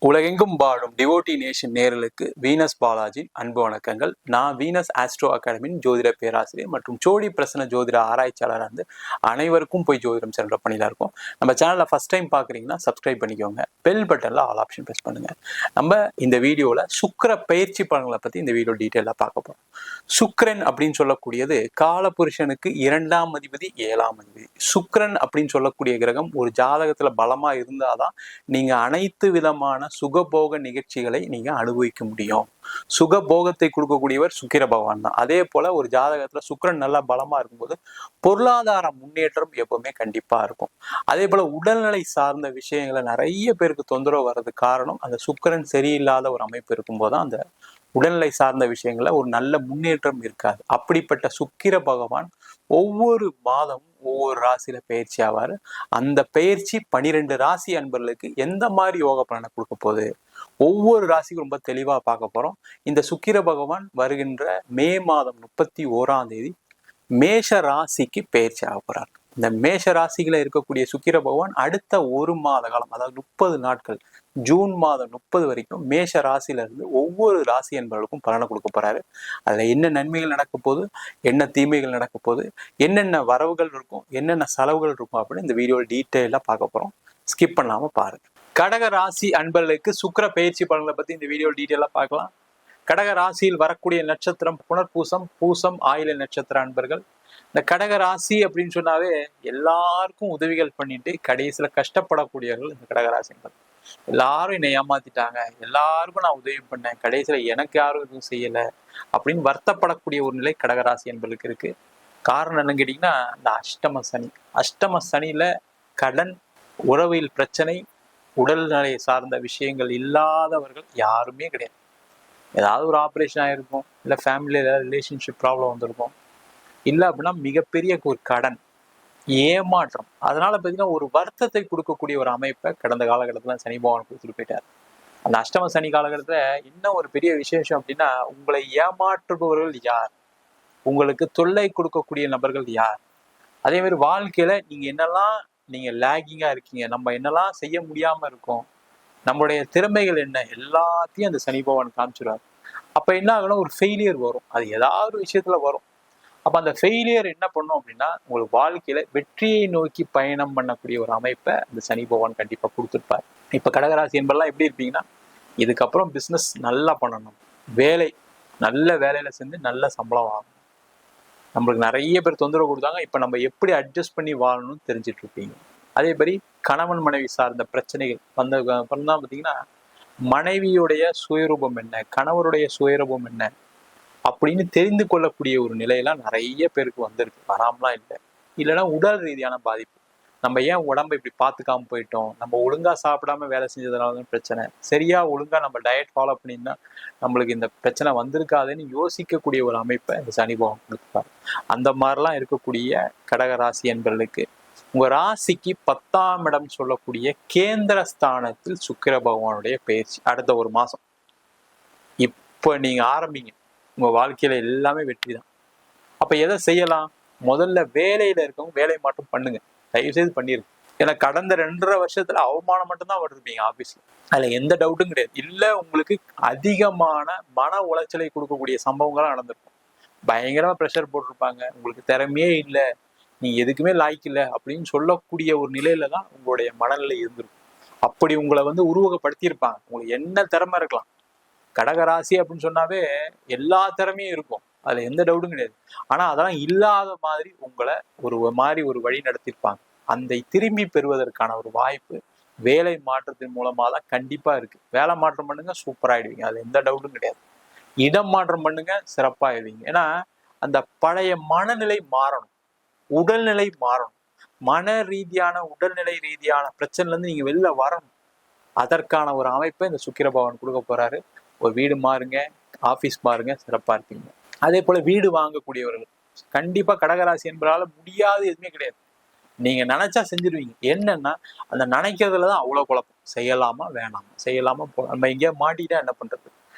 உலகெங்கும் வாழும் devotee nation நேயர்களுக்கு வீனஸ் பாலாஜி அன்பு வணக்கங்கள். நான் வீனஸ் ஆஸ்ட்ரோ அகாடமியின் ஜோதிட பேராசிரியர் மற்றும் ஜோடி பிரசன்ன ஜோதிட ஆராய்ச்சியாளராக இருந்து அனைவருக்கும் போய் ஜோதிடம் சென்ற பணியில இருக்கும். நம்ம சேனலை ஃபர்ஸ்ட் டைம் பார்க்குறீங்கன்னா சப்ஸ்கிரைப் பண்ணிக்கோங்க. பெல் பட்டனில் ஆல் ஆப்ஷன் ப்ரெஸ் பண்ணுங்க. நம்ம இந்த வீடியோவில் சுக்கிர பயிற்சி பலன்களை பற்றி இந்த வீடியோ டீட்டெயிலாக பார்க்க போகிறோம். சுக்கிரன் அப்படின்னு சொல்லக்கூடியது காலபுருஷனுக்கு 2ஆம் அதிபதி 7ஆம் அதிபதி. சுக்கிரன் அப்படின்னு சொல்லக்கூடிய கிரகம் ஒரு ஜாதகத்தில் பலமாக இருந்தாதான் நீங்கள் அனைத்து விதமான சுகபோக நிகழ்ச்சிகளை நீங்க அனுபவிக்க முடியும். சுகபோகத்தை கொடுக்கக்கூடியவர் சுக்கிர பகவான் தான். அதே போல ஒரு ஜாதகத்துல சுக்கிரன் நல்லா பலமா இருக்கும்போது பொருளாதார முன்னேற்றம் எப்பவுமே கண்டிப்பா இருக்கும். அதே போல உடல்நிலை சார்ந்த விஷயங்களை நிறைய பேருக்கு தொந்தரவு வர்றதுக்கு காரணம் அந்த சுக்கிரன் சரியில்லாத ஒரு அமைப்பு இருக்கும்போதுதான் அந்த உடல்நிலை சார்ந்த விஷயங்கள ஒரு நல்ல முன்னேற்றம் இருக்காது. அப்படிப்பட்ட சுக்கிர பகவான் ஒவ்வொரு மாதமும் ஒவ்வொரு ராசியில பயிற்சி ஆவார். அந்த பயிற்சி 12 ராசி அன்பர்களுக்கு எந்த மாதிரி யோக பலனை கொடுக்க போகுது, ஒவ்வொரு ராசிக்கும் ரொம்ப தெளிவா பார்க்க போறோம். இந்த சுக்கிர பகவான் வருகின்ற மே மாதம் 31ஆம் தேதி மேஷ ராசிக்கு பயிற்சி ஆக போறார். இந்த மேஷ ராசிகளை இருக்கக்கூடிய சுக்கிர பகவான் அடுத்த ஒரு மாத காலம், அதாவது 30 நாட்கள், ஜூன் மாதம் 30 வரைக்கும் மேஷ ராசியில இருந்து ஒவ்வொரு ராசி என்பவர்களுக்கும் பலனை கொடுக்க போறாரு. அதுல என்ன நன்மைகள் நடக்க போகுது, என்ன தீமைகள் நடக்க போகுது, என்னென்ன வரவுகள் இருக்கும், என்னென்ன செலவுகள் இருக்கும் அப்படின்னு இந்த வீடியோ டீட்டெயிலா பார்க்க போறோம். ஸ்கிப் பண்ணாம பாருங்க. கடக ராசி அன்பர்களுக்கு சுக்கிர பயிற்சி பலன்களை பத்தி இந்த வீடியோ டீட்டெயிலா பார்க்கலாம். கடக ராசியில் வரக்கூடிய நட்சத்திரம் புனர்பூசம், பூசம், ஆயில நட்சத்திர அன்பர்கள். இந்த கடக ராசி அப்படின்னு சொன்னாவே எல்லாருக்கும் உதவிகள் பண்ணிட்டு கடைசியில கஷ்டப்படக்கூடியவர்கள் இந்த கடகராசி என்பது. எல்லாரும் என்னை ஏமாத்திட்டாங்க, எல்லாருக்கும் நான் உதவி பண்ணேன், கடைசியில எனக்கு யாரும் எதுவும் செய்யல அப்படின்னு வருத்தப்படக்கூடிய ஒரு நிலை கடகராசி என்பதுக்கு இருக்கு. காரணம் என்னன்னு கேட்டீங்கன்னா, இந்த அஷ்டம சனி. அஷ்டம சனியில கடன், உறவில் பிரச்சனை, உடல்நிலை சார்ந்த விஷயங்கள் இல்லாதவர்கள் யாருமே கிடையாது. ஏதாவது ஒரு ஆப்ரேஷன் ஆயிருக்கும், இல்லை ஃபேமிலியில் ஏதாவது ரிலேஷன்ஷிப் ப்ராப்ளம் வந்திருக்கும், இல்லை அப்படின்னா மிகப்பெரிய ஒரு கடன், ஏமாற்றம். அதனால பார்த்தீங்கன்னா ஒரு வருத்தத்தை கொடுக்கக்கூடிய ஒரு அமைப்பை கடந்த காலகட்டத்தில் சனி பகவான் கொடுத்துட்டு போயிட்டார். அந்த அஷ்டம சனி காலகட்டத்தில் இன்னும் ஒரு பெரிய விசேஷம் அப்படின்னா, உங்களை ஏமாற்றுபவர்கள் யார், உங்களுக்கு தொல்லை கொடுக்கக்கூடிய நபர்கள் யார், அதே மாதிரி வாழ்க்கையில நீங்க என்னெல்லாம் நீங்க லேகிங்கா இருக்கீங்க, நம்ம என்னெல்லாம் செய்ய முடியாம இருக்கோம், நம்மளுடைய திறமைகள் என்ன, எல்லாத்தையும் அந்த சனி பகவான் காமிச்சிடுவார். அப்ப என்ன ஆகணும், ஒரு ஃபெயிலியர் வரும், அது ஏதாவது ஒரு விஷயத்துல வரும். அப்ப அந்த ஃபெயிலியர் என்ன பண்ணும் அப்படின்னா, உங்களுக்கு வாழ்க்கையில வெற்றியை நோக்கி பயணம் பண்ணக்கூடிய ஒரு அமைப்பை அந்த சனி பகவான் கண்டிப்பா கொடுத்துருப்பார். இப்ப கடகராசி என்பதெல்லாம் எப்படி இருப்பீங்கன்னா, இதுக்கப்புறம் பிசினஸ் நல்லா பண்ணணும், வேலை நல்ல வேலையில செஞ்சு நல்ல சம்பளம் வாங்கணும், நம்மளுக்கு நிறைய பேர் தொந்தரவு கொடுத்தாங்க, இப்ப நம்ம எப்படி அட்ஜஸ்ட் பண்ணி வாழணும்னு தெரிஞ்சிட்டு இருப்பீங்க. அதே மாதிரி கணவன் மனைவி சார்ந்த பிரச்சனைகள் வந்த அப்புறம் தான் பார்த்தீங்கன்னா, மனைவியுடைய சுயரூபம் என்ன, கணவருடைய சுயரூபம் என்ன அப்படின்னு தெரிந்து கொள்ளக்கூடிய ஒரு நிலையெல்லாம் நிறைய பேருக்கு வந்திருக்கு. வராமலாம் இல்லை. இல்லைன்னா உடல் ரீதியான பாதிப்பு, நம்ம ஏன் உடம்பை இப்படி பார்த்துக்காம போயிட்டோம், நம்ம ஒழுங்கா சாப்பிடாம வேலை செஞ்சதுனால தான் பிரச்சனை, சரியா ஒழுங்கா நம்ம டயட் ஃபாலோ பண்ணியிருந்தா நம்மளுக்கு இந்த பிரச்சனை வந்திருக்காதுன்னு யோசிக்கக்கூடிய ஒரு அமைப்பை இந்த சனி பகவான் கொடுத்துப்பாரு. அந்த மாதிரிலாம் இருக்கக்கூடிய கடக ராசி என்பவர்களுக்கு உங்க ராசிக்கு 10ஆம் இடம் சொல்லக்கூடிய கேந்திர ஸ்தானத்தில் சுக்கிர பகவானுடைய பயிற்சி அடுத்த ஒரு மாசம். இப்ப நீங்க ஆரம்பிங்க, உங்க வாழ்க்கையில எல்லாமே வெற்றி தான். அப்ப எதை செய்யலாம், முதல்ல வேலையில இருக்கவங்க வேலை மாற்றம் பண்ணுங்க, தயவு செய்து பண்ணிருங்க. ஏன்னா கடந்த 2.5 வருஷத்துல அவமானம் மட்டும்தான் வருவீங்க ஆபீஸ்ல, அதுல எந்த டவுட்டும் கிடையாது. இல்ல உங்களுக்கு அதிகமான மன உளைச்சலை கொடுக்கக்கூடிய சம்பவங்கள்லாம் நடந்திருக்கும். பயங்கரமா ப்ரெஷர் போட்டிருப்பாங்க, உங்களுக்கு திறமையே இல்லை, நீ எதுக்குமே லாய்க்கு இல்லை அப்படின்னு சொல்லக்கூடிய ஒரு நிலையில தான் உங்களுடைய மனநிலை இருந்திருக்கும். அப்படி உங்களை உருவகப்படுத்தியிருப்பாங்க. உங்களுக்கு என்ன திறமை இருக்கலாம், கடகராசி அப்படின்னு சொன்னாவே எல்லா திறமையும் இருக்கும், அதுல எந்த டவுட்டும் கிடையாது. ஆனா அதெல்லாம் இல்லாத மாதிரி உங்களை ஒரு வழி நடத்திருப்பாங்க. அந்த திரும்பி பெறுவதற்கான ஒரு வாய்ப்பு வேலை மாற்றத்தின் மூலமா தான் கண்டிப்பா இருக்கு. வேலை மாற்றம் பண்ணுங்க, சூப்பராயிடுவீங்க, அதுல எந்த டவுட்டும் கிடையாது. இடம் மாற்றம் பண்ணுங்க, சிறப்பாயிடுவீங்க. ஏன்னா அந்த பழைய மனநிலை மாறணும், உடல்நிலை மாறணும். மன ரீதியான உடல்நிலை ரீதியான பிரச்சனைல இருந்து நீங்க வெளில வரணும். அதற்கான ஒரு அமைப்பை இந்த சுக்கிர பகவான் கொடுக்க போறாரு. ஒரு வீடு மாறுங்க, ஆபீஸ் மாறுங்க, சிறப்பா இருப்பீங்க. அதே போல வீடு வாங்கக்கூடியவர்கள் கண்டிப்பா கடகராசி என்பதால முடியாது எதுவுமே கிடையாது. நீங்க நினைச்சா செஞ்சிருவீங்க. என்னன்னா அந்த நினைக்கிறதுலதான் அவ்வளவு குழப்பம், செய்யலாமா வேணாமா, செய்யலாமா நம்ம எங்கேயா மாட்டிட்டா என்ன பண்றது.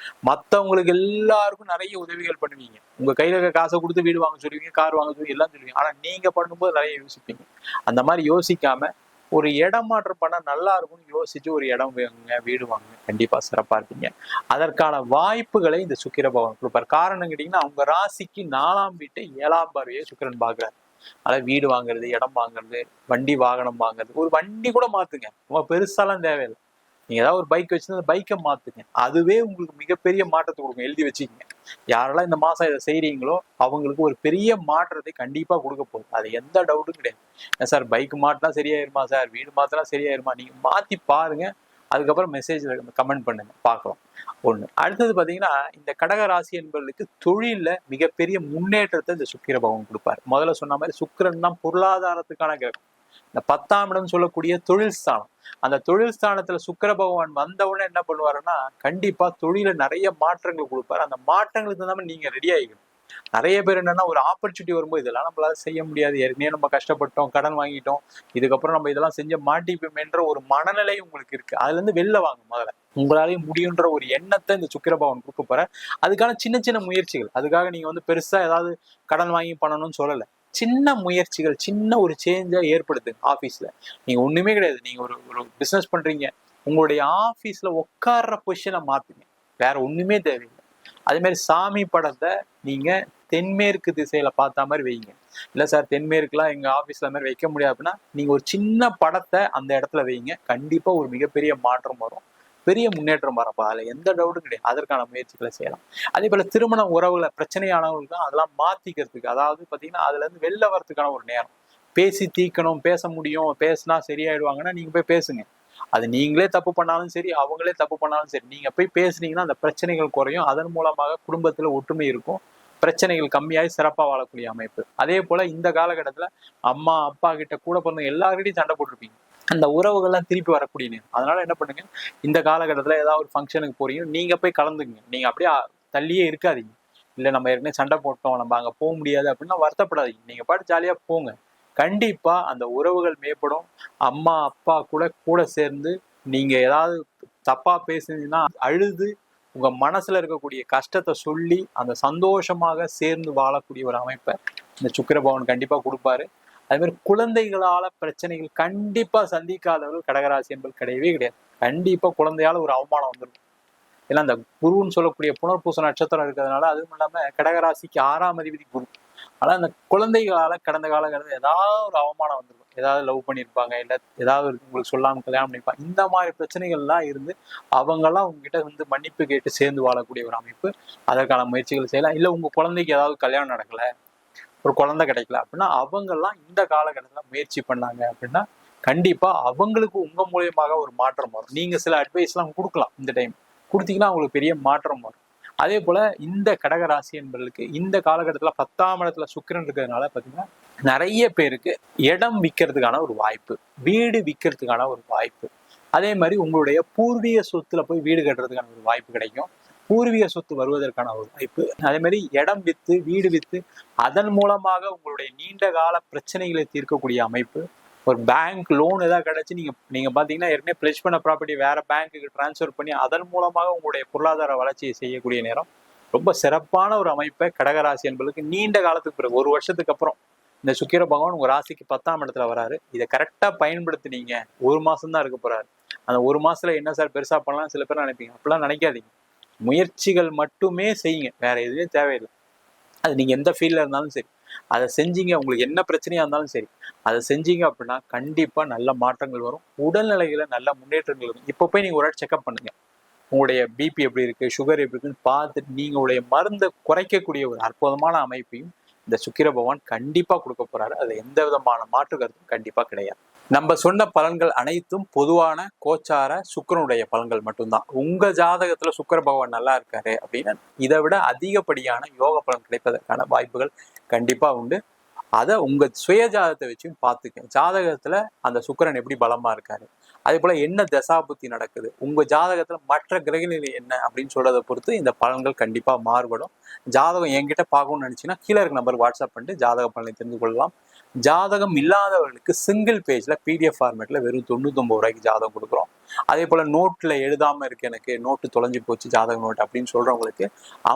மற்றவங்களுக்கு எல்லாருக்கும் நிறைய உதவிகள் பண்ணுவீங்க, உங்க கையில இருக்க காசை கொடுத்து வீடு வாங்க சொல்லுவீங்க, கார் வாங்க சொல்லுவீங்க, எல்லாம் சொல்லுவீங்க. ஆனா நீங்க பண்ணும்போது நிறைய யோசிப்பீங்க. அந்த மாதிரி யோசிக்காம ஒரு இடம் மாற்றம் பண்ணா நல்லா இருக்கும்னு யோசிச்சு ஒரு இடம் வாங்குங்க, வீடு வாங்குங்க. கண்டிப்பா சிறப்பா இருப்பீங்க. அதற்கான வாய்ப்புகளை இந்த சுக்கிர பகவான் கொடுப்பார். காரணம் கேட்டீங்கன்னா அவங்க ராசிக்கு 4ஆம் வீட்டை 7ஆம் பார்வையை சுக்கிரன் பார்க்கிறார். அதாவது வீடு வாங்குறது, இடம் வாங்குறது, வண்டி வாகனம் வாங்குறது, ஒரு வண்டி கூட மாத்துங்க, ரொம்ப பெருசாலாம் தேவையில்லை. நீங்க ஏதாவது ஒரு பைக் வச்சிருந்தா அந்த பைக்கை மாத்துங்க, அதுவே உங்களுக்கு மிகப்பெரிய மாற்றத்தை கொடுக்கும். எழுதி வச்சுக்கோங்க. யாரெல்லாம் இந்த மாசம் இதை செய்றீங்களோ அவங்களுக்கு ஒரு பெரிய மாற்றத்தை கண்டிப்பா கொடுக்க போகுது. அது எந்த டவுட்டும் கிடையாது. ஏன் சார் பைக் மாட்டினா சரியாயிருமா சார், வீடு மாத்தினா சரியாயிருமா, நீங்க மாத்தி பாருங்க. அதுக்கப்புறம் மெசேஜ்ல கமெண்ட் பண்ணுங்க, பார்க்கலாம். ஒண்ணு. அடுத்தது பாத்தீங்கன்னா இந்த கடக ராசி என்பவர்களுக்கு தொழில்ல மிகப்பெரிய முன்னேற்றத்தை இந்த சுக்கிர பகவான் கொடுப்பாரு. முதல்ல சொன்ன மாதிரி சுக்கிரன் தான் பொருளாதாரத்துக்கான கிரகம். இந்த 10ஆம் இடம் சொல்லக்கூடிய தொழில் ஸ்தானம். அந்த தொழில் ஸ்தானத்துல சுக்கிர பகவான் வந்தவுடனே என்ன பண்ணுவாருன்னா கண்டிப்பா தொழில நிறைய மாற்றங்கள் கொடுப்பாரு. அந்த மாற்றங்களுக்கு தகுந்த மாதிரி நீங்க ரெடி ஆகிக்கணும். நிறைய பேர் என்னன்னா ஒரு ஆப்பர்ச்சுனிட்டி வரும்போது இதெல்லாம் நம்மளால செய்ய முடியாது, ஏற்கனவே நம்ம கஷ்டப்பட்டோம், கடன் வாங்கிட்டோம், இதுக்கப்புறம் நம்ம இதெல்லாம் செஞ்ச மாட்டிப்போமேன்ற ஒரு மனநிலை உங்களுக்கு இருக்கு. அதுல இருந்து வெளில வாங்க. முதல்ல உங்களாலேயும் முடியுன்ற ஒரு எண்ணத்தை இந்த சுக்கிர பகவான் கொடுக்க போற. அதுக்கான சின்ன சின்ன முயற்சிகள். அதுக்காக நீங்க வந்து பெருசா ஏதாவது கடன் வாங்கி பண்ணணும்னு சொல்லல. சின்ன முயற்சிகள், சின்ன ஒரு சேஞ்சா ஏற்படுத்துங்க. ஆபீஸ்ல நீங்க ஒண்ணுமே கிடையாது, நீங்க ஒரு ஒரு பிசினஸ் பண்றீங்க, உங்களுடைய ஆபீஸ்ல உட்கார்ற பொசிஷனை மாத்துங்க. வேற ஒண்ணுமே தேவையில்லை. அதே மாதிரி சாமி படத்தை நீங்க தென்மேற்கு திசையில பார்த்த மாதிரி வைங்க. இல்ல சார் தென்மேற்குலாம் எங்க ஆபீஸ்ல மாதிரி வைக்க முடியாது அப்படின்னா நீங்க ஒரு சின்ன படத்தை அந்த இடத்துல வைங்க. கண்டிப்பா ஒரு மிகப்பெரிய மாற்றம் வரும், பெரிய முன்னேற்றம் வரப்போ. அதுல எந்த டவுட்டும் கிடையாது. அதற்கான முயற்சிகளை செய்யலாம். அதே போல திருமண உறவுல பிரச்சனையானவங்களுக்கு தான் அதெல்லாம் மாத்திக்கிறதுக்கு, அதாவது பாத்தீங்கன்னா அதுல இருந்து வெளில வரதுக்கான ஒரு நேரம். பேசி தீக்கணும், பேச முடியும், பேசினா சரியாயிடுவாங்கன்னா நீங்க போய் பேசுங்க. அது நீங்களே தப்பு பண்ணாலும் சரி, அவங்களே தப்பு பண்ணாலும் சரி, நீங்க போய் பேசுனீங்கன்னா அந்த பிரச்சனைகள் குறையும். அதன் மூலமாக குடும்பத்துல ஒற்றுமை இருக்கும், பிரச்சனைகள் கம்மியாகி சிறப்பா வாழக்கூடிய அமைப்பு. அதே போல இந்த காலகட்டத்துல அம்மா அப்பா கிட்ட கூட பிறந்த எல்லார்கிட்டையும் சண்டை போட்டிருப்பீங்க. அந்த உறவுகள்லாம் திருப்பி வரக்கூடிய நேரம். அதனால என்ன பண்ணுங்க, இந்த காலகட்டத்துல ஏதாவது ஒரு ஃபங்க்ஷனுக்கு போறீங்க, நீங்க போய் கலந்துங்க. நீங்க அப்படியே தள்ளியே இருக்காதீங்க. இல்ல நம்ம ஏற்கனவே சண்டை போட்டோம், நம்ம அங்க போக முடியாது அப்படின்னா வருத்தப்படாதீங்க. நீங்க பாட்டு ஜாலியா போங்க. கண்டிப்பா அந்த உறவுகள் மேம்படும். அம்மா அப்பா கூட கூட சேர்ந்து நீங்க ஏதாவது தப்பா பேசுனீங்கன்னா அழுது உங்க மனசுல இருக்கக்கூடிய கஷ்டத்தை சொல்லி அந்த சந்தோஷமாக சேர்ந்து வாழக்கூடிய ஒரு அமைப்பை இந்த சுக்கிர பகவான் கண்டிப்பா கொடுப்பாரு. அதே மாதிரி குழந்தைகளால பிரச்சனைகள் கண்டிப்பா சந்திக்காதவர்கள் கடகராசி என்பது கிடையவே கிடையாது. கண்டிப்பா குழந்தையால ஒரு அவமானம் வந்துடும். ஏன்னா அந்த குருன்னு சொல்லக்கூடிய புனர்பூச நட்சத்திரம் இருக்கிறதுனால, அதுவும் இல்லாம கடகராசிக்கு 6ஆம் அதிபதி குரு. ஆனா அந்த குழந்தைகளால கடந்த காலங்களில் ஏதாவது ஒரு அவமானம் வந்துருக்கும். ஏதாவது லவ் பண்ணியிருப்பாங்க, இல்ல ஏதாவது உங்களுக்கு சொல்லாம கல்யாணம் பண்ணிருப்பாங்க. இந்த மாதிரி பிரச்சனைகள்லாம் இருந்து அவங்கெல்லாம் உங்ககிட்ட வந்து மன்னிப்பு கேட்டு சேர்ந்து வாழக்கூடிய ஒரு அமைப்பு. அதற்கான முயற்சிகள் செய்யலாம். இல்ல உங்க குழந்தைக்கு ஏதாவது கல்யாணம் நடக்கல, ஒரு குழந்தை கிடைக்கல அப்படின்னா அவங்கெல்லாம் இந்த காலகட்டத்துல முயற்சி பண்ணாங்க அப்படின்னா கண்டிப்பா அவங்களுக்கு உங்க மூலியமாக ஒரு மாற்றம் வரும். நீங்க சில அட்வைஸ் எல்லாம் கொடுக்கலாம். இந்த டைம் கொடுத்தீங்கன்னா அவங்களுக்கு பெரிய மாற்றம் வரும். அதே போல இந்த கடகராசி என்பவர்களுக்கு இந்த காலகட்டத்துல 10ஆம் இடத்துல சுக்கிரன் இருக்கிறதுனால பாத்தீங்கன்னா நிறைய பேருக்கு இடம் விற்கிறதுக்கான ஒரு வாய்ப்பு, வீடு விற்கிறதுக்கான ஒரு வாய்ப்பு. அதே மாதிரி உங்களுடைய பூர்வீக சொத்துல போய் வீடு கட்டுறதுக்கான ஒரு வாய்ப்பு கிடைக்கும். பூர்வீக சொத்து வருவதற்கான ஒரு வாய்ப்பு. அதே மாதிரி இடம் வித்து வீடு வித்து அதன் மூலமாக உங்களுடைய நீண்ட கால பிரச்சனைகளை தீர்க்கக்கூடிய அமைப்பு. ஒரு பேங்க் லோன் ஏதாவது கிடைச்சி நீங்க பாத்தீங்கன்னா ஏற்கனவே பிளெஜ் பண்ண ப்ராப்பர்ட்டி வேற பேங்க்குக்கு டிரான்ஸ்ஃபர் பண்ணி அதன் மூலமாக உங்களுடைய பொருளாதார வளர்ச்சியை செய்யக்கூடிய நேரம். ரொம்ப சிறப்பான ஒரு அமைப்பை கடகராசி என்பதுக்கு நீண்ட காலத்துக்கு பிறகு 1 வருஷத்துக்கு அப்புறம் இந்த சுக்கிர பகவான் உங்க ராசிக்கு 10ஆம் இடத்துல வராரு. இதை கரெக்டா பயன்படுத்தினீங்க. 1 மாசம் தான் இருக்க போறாரு. அந்த 1 மாசத்துல என்ன சார் பெருசா பண்ணலாம் சில பேர் நினைப்பீங்க. அப்படிலாம் நினைக்காதீங்க. முயற்சிகள் மட்டுமே செய்யுங்க, வேற எதுவுமே தேவையில்லை. அது நீங்க எந்த ஃபீல்ட்ல இருந்தாலும் சரி அதை செஞ்சீங்க. உங்களுக்கு என்ன பிரச்சனையா இருந்தாலும் சரி அதை செஞ்சீங்க அப்படின்னா கண்டிப்பா நல்ல மாற்றங்கள் வரும். உடல்நிலையில நல்ல முன்னேற்றங்கள் வரும். இப்போ போய் நீங்க ஒரு செக்அப் பண்ணுங்க. உங்களுடைய பிபி எப்படி இருக்கு, சுகர் எப்படி இருக்குன்னு பார்த்துட்டு நீங்களுடைய மருந்தை குறைக்கக்கூடிய ஒரு அற்புதமான அமைப்பையும் இந்த சுக்கிர பகவான் கண்டிப்பா கொடுக்க போறாரு. அது எந்த விதமான மாற்று கருத்தும் கண்டிப்பா கிடையாது. நம்ம சொன்ன பலன்கள் அனைத்தும் பொதுவான கோச்சார சுக்கிரனுடைய பலன்கள் மட்டும்தான். உங்க ஜாதகத்துல சுக்கிர பகவான் நல்லா இருக்காரு அப்படின்னா இதை விட அதிகப்படியான யோக பலன் கிடைப்பதற்கான வாய்ப்புகள் கண்டிப்பா உண்டு. அதை உங்க சுய ஜாதகத்தை வச்சும் பார்த்துக்க. ஜாதகத்துல அந்த சுக்கிரன் எப்படி பலமா இருக்காரு, அதே போல என்ன தசாபுத்தி நடக்குது, உங்க ஜாதகத்துல மற்ற கிரகநிலை என்ன அப்படின்னு சொல்றதை பொறுத்து இந்த பலன்கள் கண்டிப்பா மாறுபடும். ஜாதகம் என்கிட்ட பார்க்கணும்னு நினைச்சீங்கன்னா கீழே இருக்க நம்பருக்கு வாட்ஸ்அப் பண்ணிட்டு ஜாதக பலனை தெரிந்து கொள்ளலாம். ஜாதகம் இல்லாதவர்களுக்கு சிங்கிள் பேஜ்ல பிடிஎஃப் ஃபார்மேட்ல வெறும் 99 ரூபாய்க்கு ஜாதகம் கொடுக்குறோம். அதே போல நோட்ல எழுதாம இருக்கு, எனக்கு நோட்டு தொலைஞ்சு போச்சு ஜாதக நோட் அப்படின்னு சொல்றவங்களுக்கு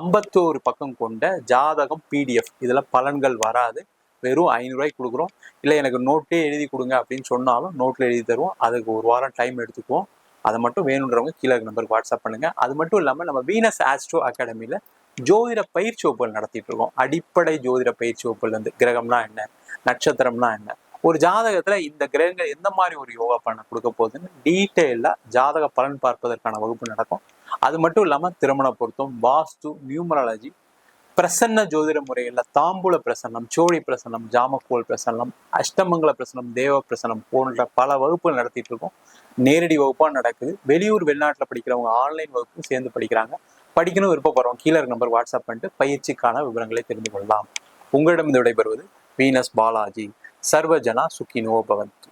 51 பக்கம் கொண்ட ஜாதகம் பிடிஎஃப், இதுல பலன்கள் வராது, வெறும் 500 ரூபாய்க்கு கொடுக்குறோம். இல்லை எனக்கு நோட்டே எழுதி கொடுங்க அப்படின்னு சொன்னாலும் நோட்ல எழுதி தருவோம். அதுக்கு 1 வாரம் டைம் எடுத்துக்குவோம். அதை மட்டும் வேணுன்றவங்க கீழே நம்பருக்கு வாட்ஸ்அப் பண்ணுங்க. அது மட்டும் இல்லாமல் நம்ம வீனஸ் ஆஸ்ட்ரோ அகாடமியில் ஜோதிட பயிற்சி வகுப்புகள் நடத்திட்டு இருக்கோம். அடிப்படை ஜோதிட பயிற்சி வகுப்புகள் வந்து கிரகம்னா என்ன, நட்சத்திரம்னா என்ன, ஒரு ஜாதகத்துல இந்த கிரகங்கள் எந்த மாதிரி ஒரு யோகா பண்ண கொடுக்க போகுதுன்னு டீட்டெயிலா ஜாதக பலன் பார்ப்பதற்கான வகுப்பு நடக்கும். அது மட்டும் இல்லாம திருமண பொருத்தம், வாஸ்து, நியூமராலஜி, பிரசன்ன ஜோதிட முறைகள்ல தாம்பூல பிரசன்னம், சோழி பிரசன்னம், ஜாமக்கோல் பிரசன்னம், அஷ்டமங்கல பிரசன்னம், தேவ பிரசன்னம் போன்ற பல வகுப்புகள் நடத்திட்டு இருக்கோம். நேரடி வகுப்பா நடக்குது. வெளியூர் வெளிநாட்டுல படிக்கிறவங்க ஆன்லைன் வகுப்பும் சேர்ந்து படிக்கிறாங்க. படிக்கணும் விருப்பப்படுறவங்க கீழே நம்பர் வாட்ஸ்அப் பண்ணிட்டு பயிற்சிக்கான விவரங்களை தெரிந்து கொள்ளலாம். உங்களிடம் விடைபெறுவது வீனஸ் பாலாஜி. சர்வஜனா சுகினோ பவந்து.